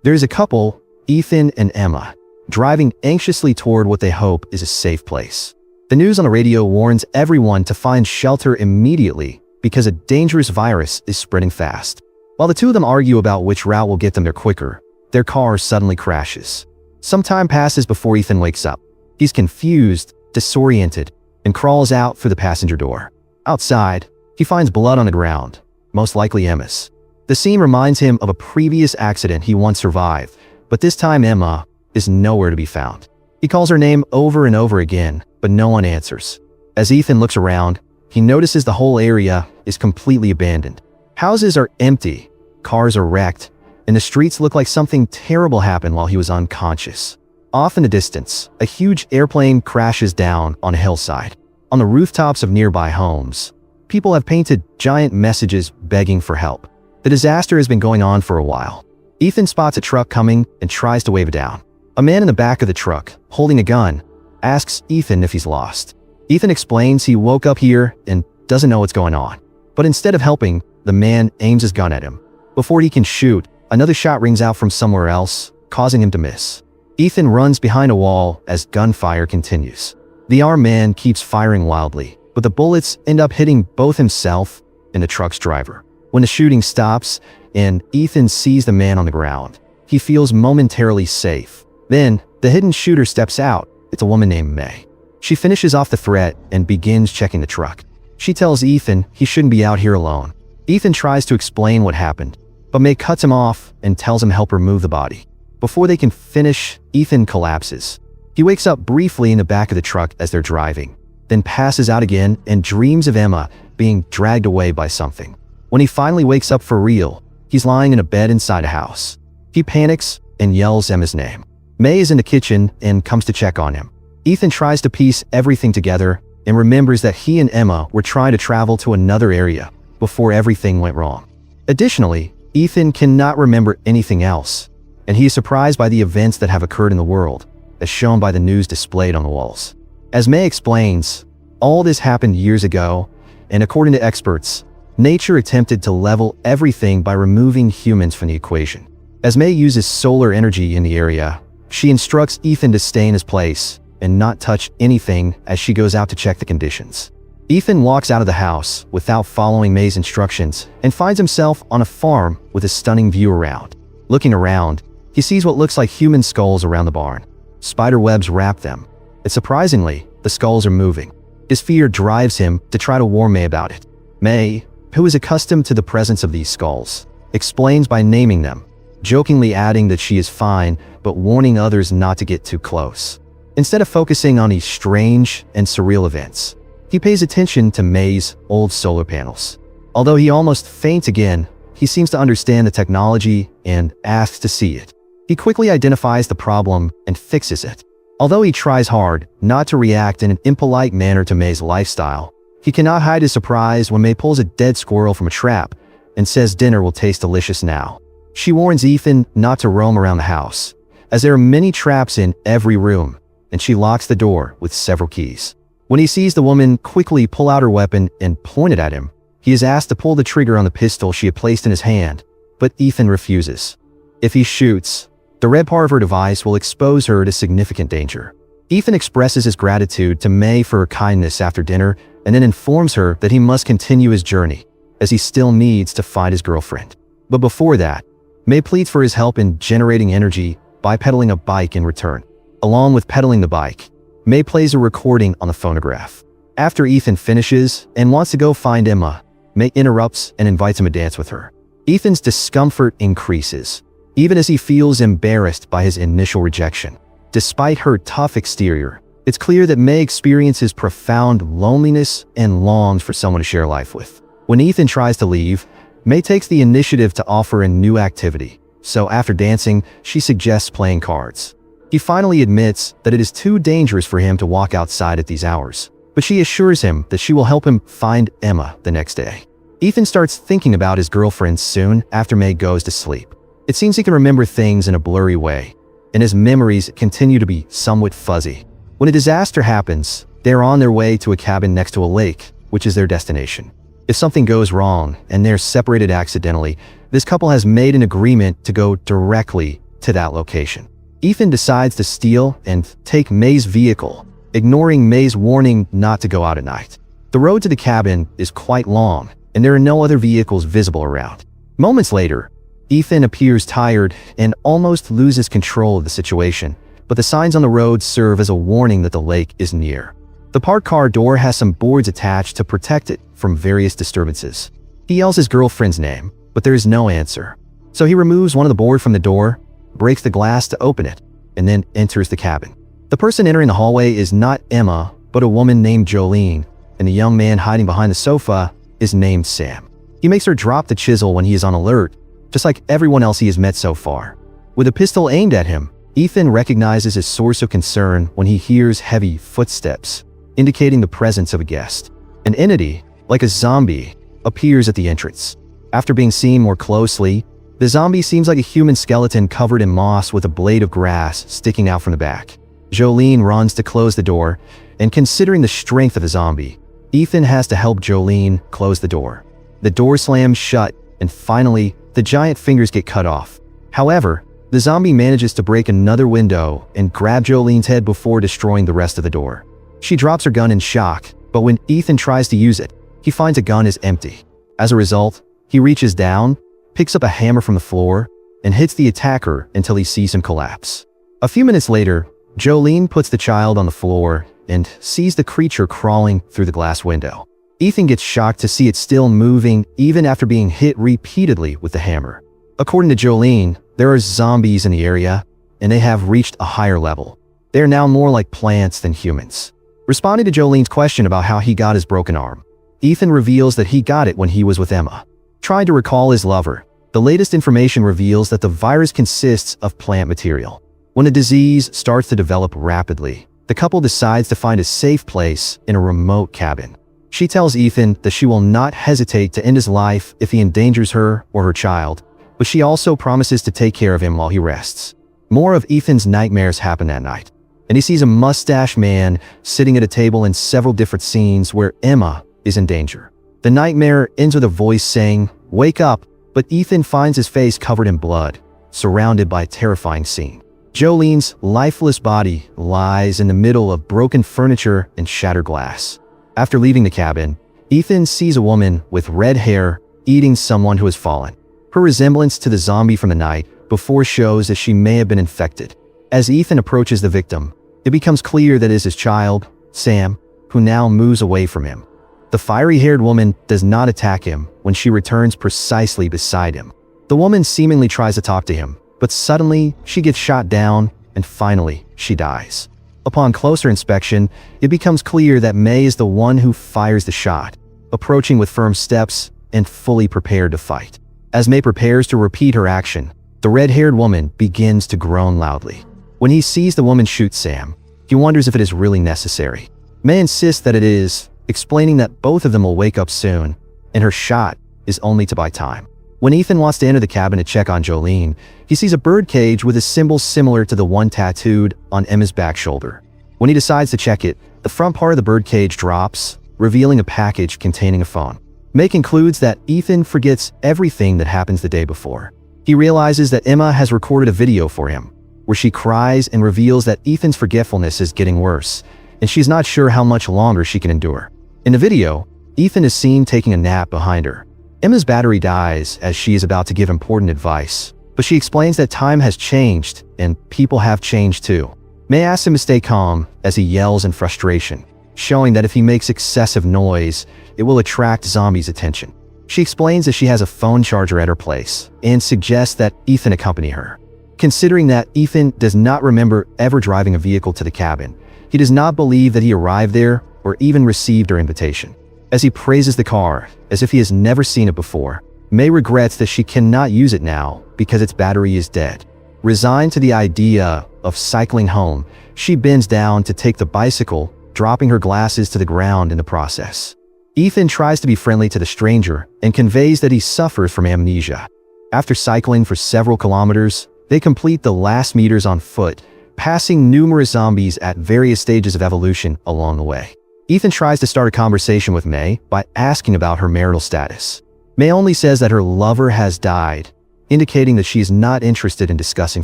There is a couple, Ethan and Emma, driving anxiously toward what they hope is a safe place. The news on the radio warns everyone to find shelter immediately because a dangerous virus is spreading fast. While the two of them argue about which route will get them there quicker, their car suddenly crashes. Some time passes before Ethan wakes up. He's confused, disoriented, and crawls out through the passenger door. Outside, he finds blood on the ground, most likely Emma's. The scene reminds him of a previous accident he once survived, but this time Emma is nowhere to be found. He calls her name over and over again, but no one answers. As Ethan looks around, he notices the whole area is completely abandoned. Houses are empty, cars are wrecked, and the streets look like something terrible happened while he was unconscious. Off in the distance, a huge airplane crashes down on a hillside. On the rooftops of nearby homes, people have painted giant messages begging for help. The disaster has been going on for a while. Ethan spots a truck coming and tries to wave it down. A man in the back of the truck, holding a gun, asks Ethan if he's lost. Ethan explains he woke up here and doesn't know what's going on. But instead of helping, the man aims his gun at him. Before he can shoot, another shot rings out from somewhere else, causing him to miss. Ethan runs behind a wall as gunfire continues. The armed man keeps firing wildly, but the bullets end up hitting both himself and the truck's driver. When the shooting stops and Ethan sees the man on the ground, he feels momentarily safe. Then, the hidden shooter steps out. It's a woman named May. She finishes off the threat and begins checking the truck. She tells Ethan he shouldn't be out here alone. Ethan tries to explain what happened, but May cuts him off and tells him to help her move the body. Before they can finish, Ethan collapses. He wakes up briefly in the back of the truck as they're driving, then passes out again and dreams of Emma being dragged away by something. When he finally wakes up for real, he's lying in a bed inside a house. He panics and yells Emma's name. May is in the kitchen and comes to check on him. Ethan tries to piece everything together and remembers that he and Emma were trying to travel to another area before everything went wrong. Additionally, Ethan cannot remember anything else, and he is surprised by the events that have occurred in the world, as shown by the news displayed on the walls. As May explains, all this happened years ago, and according to experts, nature attempted to level everything by removing humans from the equation. As May uses solar energy in the area, she instructs Ethan to stay in his place and not touch anything as she goes out to check the conditions. Ethan walks out of the house without following May's instructions and finds himself on a farm with a stunning view around. Looking around, he sees what looks like human skulls around the barn. Spider webs wrap them, and surprisingly, the skulls are moving. His fear drives him to try to warn May about it. May, who is accustomed to the presence of these skulls, explains by naming them, jokingly adding that she is fine, but warning others not to get too close. Instead of focusing on these strange and surreal events, he pays attention to May's old solar panels. Although he almost faints again, he seems to understand the technology and asks to see it. He quickly identifies the problem and fixes it. Although he tries hard not to react in an impolite manner to May's lifestyle, he cannot hide his surprise when May pulls a dead squirrel from a trap and says dinner will taste delicious now. She warns Ethan not to roam around the house, as there are many traps in every room, and she locks the door with several keys. When he sees the woman quickly pull out her weapon and point it at him, he is asked to pull the trigger on the pistol she had placed in his hand, but Ethan refuses. If he shoots, the red part of her device will expose her to significant danger. Ethan expresses his gratitude to May for her kindness after dinner and then informs her that he must continue his journey, as he still needs to find his girlfriend. But before that, May pleads for his help in generating energy by pedaling a bike in return. Along with pedaling the bike, May plays a recording on the phonograph. After Ethan finishes and wants to go find Emma, May interrupts and invites him to dance with her. Ethan's discomfort increases, even as he feels embarrassed by his initial rejection. Despite her tough exterior, it's clear that May experiences profound loneliness and longs for someone to share life with. When Ethan tries to leave, May takes the initiative to offer a new activity. So after dancing, she suggests playing cards. He finally admits that it is too dangerous for him to walk outside at these hours, but she assures him that she will help him find Emma the next day. Ethan starts thinking about his girlfriend soon after May goes to sleep. It seems he can remember things in a blurry way, and his memories continue to be somewhat fuzzy. When a disaster happens, they are on their way to a cabin next to a lake, which is their destination. If something goes wrong and they're separated accidentally, this couple has made an agreement to go directly to that location. Ethan decides to steal and take May's vehicle, ignoring May's warning not to go out at night. The road to the cabin is quite long, and there are no other vehicles visible around. Moments later, Ethan appears tired and almost loses control of the situation, but the signs on the road serve as a warning that the lake is near. The parked car door has some boards attached to protect it from various disturbances. He yells his girlfriend's name, but there is no answer. So he removes one of the boards from the door, breaks the glass to open it, and then enters the cabin. The person entering the hallway is not Emma, but a woman named Jolene, and the young man hiding behind the sofa is named Sam. He makes her drop the chisel when he is on alert, just like everyone else he has met so far. With a pistol aimed at him, Ethan recognizes his source of concern when he hears heavy footsteps, indicating the presence of a guest. An entity, like a zombie, appears at the entrance. After being seen more closely, the zombie seems like a human skeleton covered in moss with a blade of grass sticking out from the back. Jolene runs to close the door, and considering the strength of the zombie, Ethan has to help Jolene close the door. The door slams shut, and finally, the giant fingers get cut off. However, the zombie manages to break another window and grab Jolene's head before destroying the rest of the door. She drops her gun in shock, but when Ethan tries to use it, he finds a gun is empty. As a result, he reaches down, picks up a hammer from the floor, and hits the attacker until he sees him collapse. A few minutes later, Jolene puts the child on the floor and sees the creature crawling through the glass window. Ethan gets shocked to see it still moving even after being hit repeatedly with the hammer. According to Jolene, there are zombies in the area, and they have reached a higher level. They are now more like plants than humans. Responding to Jolene's question about how he got his broken arm, Ethan reveals that he got it when he was with Emma. Trying to recall his lover, the latest information reveals that the virus consists of plant material. When a disease starts to develop rapidly, the couple decides to find a safe place in a remote cabin. She tells Ethan that she will not hesitate to end his life if he endangers her or her child, but she also promises to take care of him while he rests. More of Ethan's nightmares happen that night, and he sees a mustached man sitting at a table in several different scenes where Emma is in danger. The nightmare ends with a voice saying, "Wake up," but Ethan finds his face covered in blood, surrounded by a terrifying scene. Jolene's lifeless body lies in the middle of broken furniture and shattered glass. After leaving the cabin, Ethan sees a woman with red hair eating someone who has fallen. Her resemblance to the zombie from the night before shows that she may have been infected. As Ethan approaches the victim, it becomes clear that it is his child, Sam, who now moves away from him. The fiery-haired woman does not attack him when she returns precisely beside him. The woman seemingly tries to talk to him, but suddenly she gets shot down, and finally she dies. Upon closer inspection, it becomes clear that May is the one who fires the shot, approaching with firm steps and fully prepared to fight. As May prepares to repeat her action, the red-haired woman begins to groan loudly. When he sees the woman shoot Sam, he wonders if it is really necessary. May insists that it is, explaining that both of them will wake up soon, and her shot is only to buy time. When Ethan wants to enter the cabin to check on Jolene, he sees a bird cage with a symbol similar to the one tattooed on Emma's back shoulder. When he decides to check it, the front part of the bird cage drops, revealing a package containing a phone. May concludes that Ethan forgets everything that happens the day before. He realizes that Emma has recorded a video for him, where she cries and reveals that Ethan's forgetfulness is getting worse, and she's not sure how much longer she can endure. In the video, Ethan is seen taking a nap behind her. Emma's battery dies as she is about to give important advice, but she explains that time has changed and people have changed too. May asks him to stay calm as he yells in frustration, showing that if he makes excessive noise, it will attract zombies' attention. She explains that she has a phone charger at her place and suggests that Ethan accompany her. Considering that Ethan does not remember ever driving a vehicle to the cabin, he does not believe that he arrived there or even received her invitation. As he praises the car, as if he has never seen it before, May regrets that she cannot use it now because its battery is dead. Resigned to the idea of cycling home, she bends down to take the bicycle, dropping her glasses to the ground in the process. Ethan tries to be friendly to the stranger and conveys that he suffers from amnesia. After cycling for several kilometers, they complete the last meters on foot, passing numerous zombies at various stages of evolution along the way. Ethan tries to start a conversation with May by asking about her marital status. May only says that her lover has died, indicating that she is not interested in discussing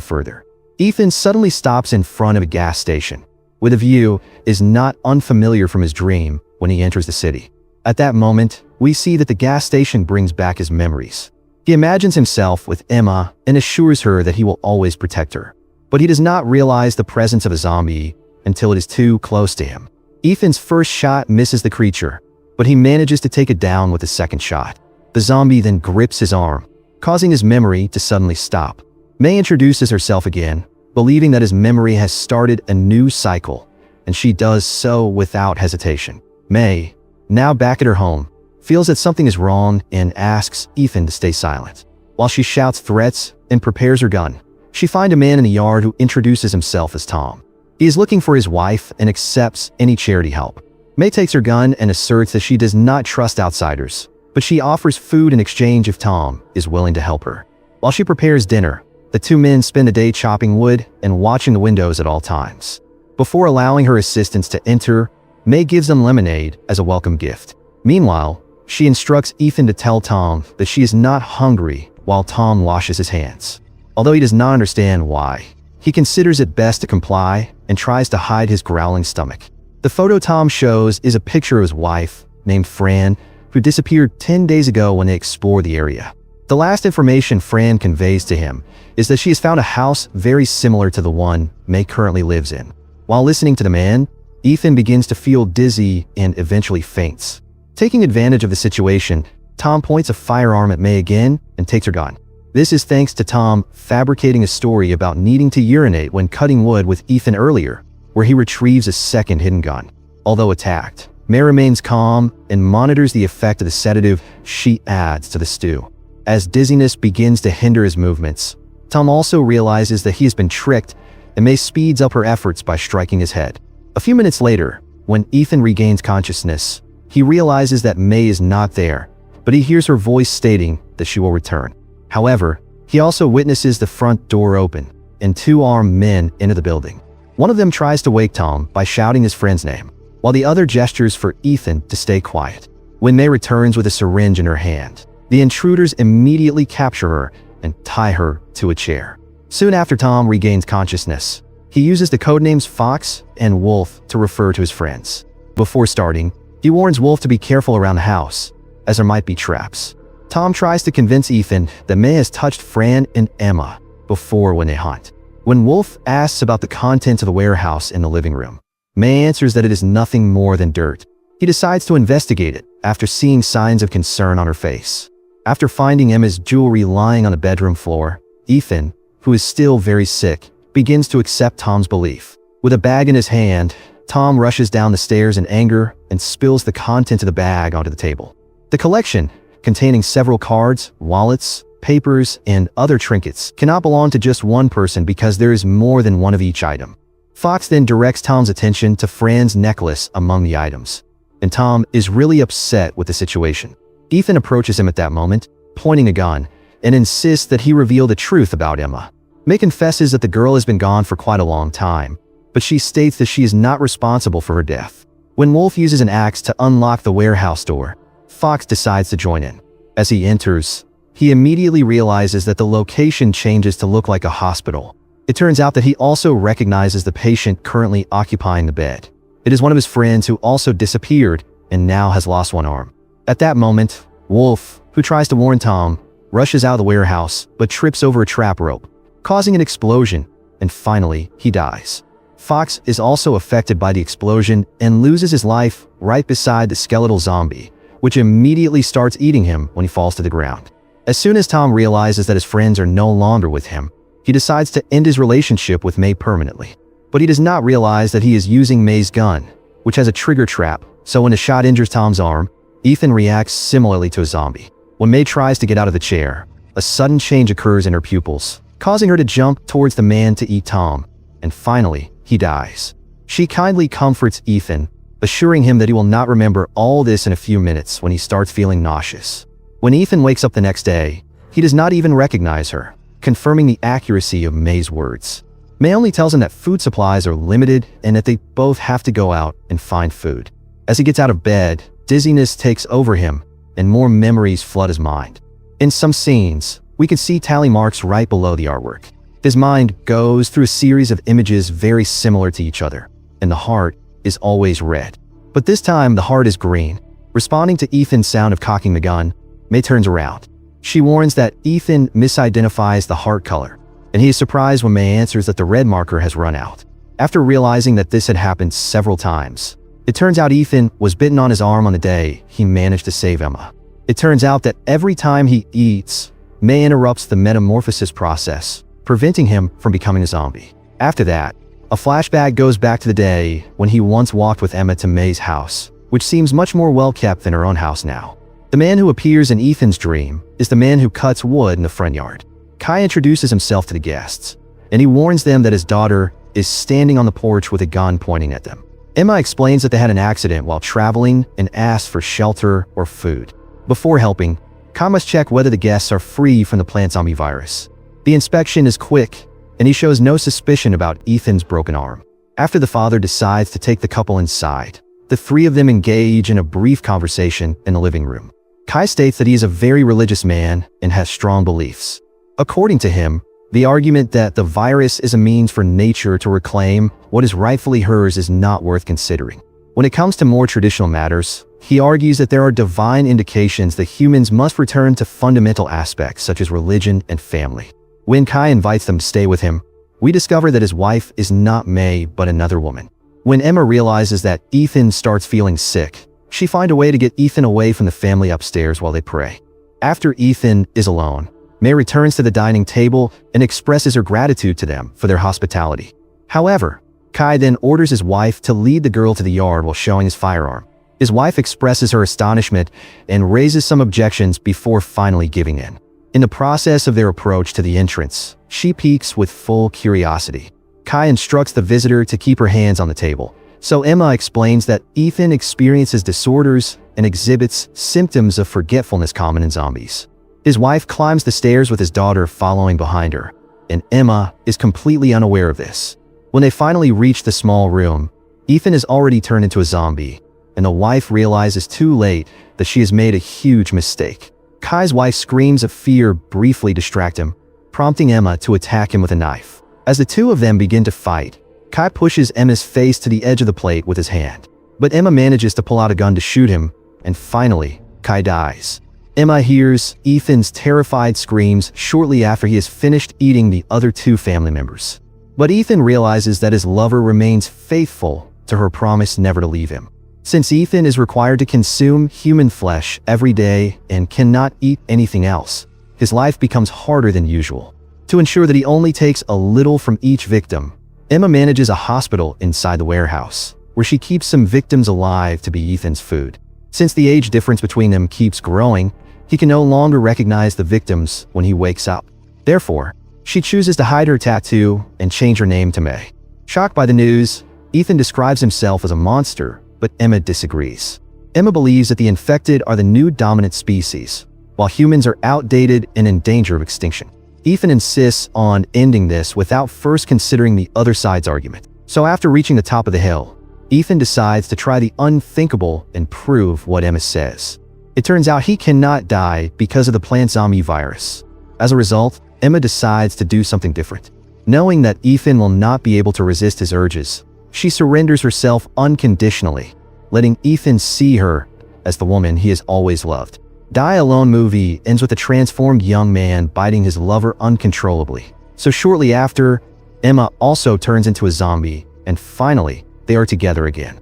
further. Ethan suddenly stops in front of a gas station, with a view is not unfamiliar from his dream when he enters the city. At that moment, we see that the gas station brings back his memories. He imagines himself with Emma and assures her that he will always protect her. But he does not realize the presence of a zombie until it is too close to him. Ethan's first shot misses the creature, but he manages to take it down with a second shot. The zombie then grips his arm, causing his memory to suddenly stop. May introduces herself again, believing that his memory has started a new cycle, and she does so without hesitation. May, now back at her home, feels that something is wrong and asks Ethan to stay silent. While she shouts threats and prepares her gun, she finds a man in the yard who introduces himself as Tom. He is looking for his wife and accepts any charity help. May takes her gun and asserts that she does not trust outsiders, but she offers food in exchange if Tom is willing to help her. While she prepares dinner, the two men spend the day chopping wood and watching the windows at all times. Before allowing her assistants to enter, May gives them lemonade as a welcome gift. Meanwhile, she instructs Ethan to tell Tom that she is not hungry while Tom washes his hands. Although he does not understand why, he considers it best to comply and tries to hide his growling stomach. The photo Tom shows is a picture of his wife, named Fran, who disappeared 10 days ago when they explored the area. The last information Fran conveys to him is that she has found a house very similar to the one May currently lives in. While listening to the man, Ethan begins to feel dizzy and eventually faints. Taking advantage of the situation, Tom points a firearm at May again and takes her gun. This is thanks to Tom fabricating a story about needing to urinate when cutting wood with Ethan earlier, where he retrieves a second hidden gun. Although attacked, May remains calm and monitors the effect of the sedative she adds to the stew. As dizziness begins to hinder his movements, Tom also realizes that he has been tricked and May speeds up her efforts by striking his head. A few minutes later, when Ethan regains consciousness, he realizes that May is not there, but he hears her voice stating that she will return. However, he also witnesses the front door open and two armed men enter the building. One of them tries to wake Tom by shouting his friend's name, while the other gestures for Ethan to stay quiet. When May returns with a syringe in her hand, the intruders immediately capture her and tie her to a chair. Soon after Tom regains consciousness, he uses the codenames Fox and Wolf to refer to his friends. Before starting, he warns Wolf to be careful around the house, as there might be traps. Tom tries to convince Ethan that May has touched Fran and Emma before when they hunt. When Wolf asks about the contents of the warehouse in the living room, May answers that it is nothing more than dirt. He decides to investigate it after seeing signs of concern on her face. After finding Emma's jewelry lying on the bedroom floor, Ethan, who is still very sick, begins to accept Tom's belief. With a bag in his hand, Tom rushes down the stairs in anger and spills the contents of the bag onto the table. The collection, containing several cards, wallets, papers, and other trinkets, cannot belong to just one person because there is more than one of each item. Fox then directs Tom's attention to Fran's necklace among the items, and Tom is really upset with the situation. Ethan approaches him at that moment, pointing a gun, and insists that he reveal the truth about Emma. May confesses that the girl has been gone for quite a long time, but she states that she is not responsible for her death. When Wolf uses an axe to unlock the warehouse door, Fox decides to join in. As he enters, he immediately realizes that the location changes to look like a hospital. It turns out that he also recognizes the patient currently occupying the bed. It is one of his friends who also disappeared and now has lost one arm. At that moment, Wolf, who tries to warn Tom, rushes out of the warehouse but trips over a trap rope, causing an explosion, and finally, he dies. Fox is also affected by the explosion and loses his life right beside the skeletal zombie, which immediately starts eating him when he falls to the ground. As soon as Tom realizes that his friends are no longer with him, he decides to end his relationship with May permanently. But he does not realize that he is using May's gun, which has a trigger trap, so when a shot injures Tom's arm, Ethan reacts similarly to a zombie. When May tries to get out of the chair, a sudden change occurs in her pupils, causing her to jump towards the man to eat Tom, and finally, he dies. She kindly comforts Ethan, assuring him that he will not remember all this in a few minutes when he starts feeling nauseous. When Ethan wakes up the next day, he does not even recognize her, confirming the accuracy of May's words. May only tells him that food supplies are limited and that they both have to go out and find food. As he gets out of bed, dizziness takes over him and more memories flood his mind. In some scenes, We can see tally marks right below the artwork. His mind goes through a series of images very similar to each other, and the heart is always red. But this time, the heart is green. Responding to Ethan's sound of cocking the gun, May turns around. She warns that Ethan misidentifies the heart color, and he is surprised when May answers that the red marker has run out. After realizing that this had happened several times, it turns out Ethan was bitten on his arm on the day he managed to save Emma. It turns out that every time he eats, May interrupts the metamorphosis process, preventing him from becoming a zombie. After that, a flashback goes back to the day when he once walked with Emma to May's house, which seems much more well-kept than her own house now. The man who appears in Ethan's dream is the man who cuts wood in the front yard. Kai introduces himself to the guests, and he warns them that his daughter is standing on the porch with a gun pointing at them. Emma explains that they had an accident while traveling and asks for shelter or food. Before helping, Kai must check whether the guests are free from the plant zombie virus. The inspection is quick, and he shows no suspicion about Ethan's broken arm. After the father decides to take the couple inside, the three of them engage in a brief conversation in the living room. Kai states that he is a very religious man and has strong beliefs. According to him, the argument that the virus is a means for nature to reclaim what is rightfully hers is not worth considering. When it comes to more traditional matters, he argues that there are divine indications that humans must return to fundamental aspects such as religion and family. When Kai invites them to stay with him, we discover that his wife is not May but another woman. When Emma realizes that Ethan starts feeling sick, she finds a way to get Ethan away from the family upstairs while they pray. After Ethan is alone, May returns to the dining table and expresses her gratitude to them for their hospitality. However, Kai then orders his wife to lead the girl to the yard while showing his firearm. His wife expresses her astonishment and raises some objections before finally giving in. In the process of their approach to the entrance, she peeks with full curiosity. Kai instructs the visitor to keep her hands on the table, so Emma explains that Ethan experiences disorders and exhibits symptoms of forgetfulness common in zombies. His wife climbs the stairs with his daughter following behind her, and Emma is completely unaware of this. When they finally reach the small room, Ethan has already turned into a zombie, and the wife realizes too late that she has made a huge mistake. Kai's wife screams of fear briefly distract him, prompting Emma to attack him with a knife. As the two of them begin to fight, Kai pushes Emma's face to the edge of the plate with his hand, but Emma manages to pull out a gun to shoot him, and finally, Kai dies. Emma hears Ethan's terrified screams shortly after he has finished eating the other two family members. But Ethan realizes that his lover remains faithful to her promise never to leave him. Since Ethan is required to consume human flesh every day and cannot eat anything else, his life becomes harder than usual. To ensure that he only takes a little from each victim, Emma manages a hospital inside the warehouse, where she keeps some victims alive to be Ethan's food. Since the age difference between them keeps growing, he can no longer recognize the victims when he wakes up. Therefore, she chooses to hide her tattoo and change her name to May. Shocked by the news, Ethan describes himself as a monster, but Emma disagrees. Emma believes that the infected are the new dominant species, while humans are outdated and in danger of extinction. Ethan insists on ending this without first considering the other side's argument. So after reaching the top of the hill, Ethan decides to try the unthinkable and prove what Emma says. It turns out he cannot die because of the plant zombie virus. As a result, Emma decides to do something different. Knowing that Ethan will not be able to resist his urges, she surrenders herself unconditionally, letting Ethan see her as the woman he has always loved. Die Alone movie ends with a transformed young man biting his lover uncontrollably. So shortly after, Emma also turns into a zombie, and finally, they are together again.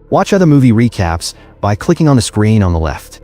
Watch other movie recaps by clicking on the screen on the left.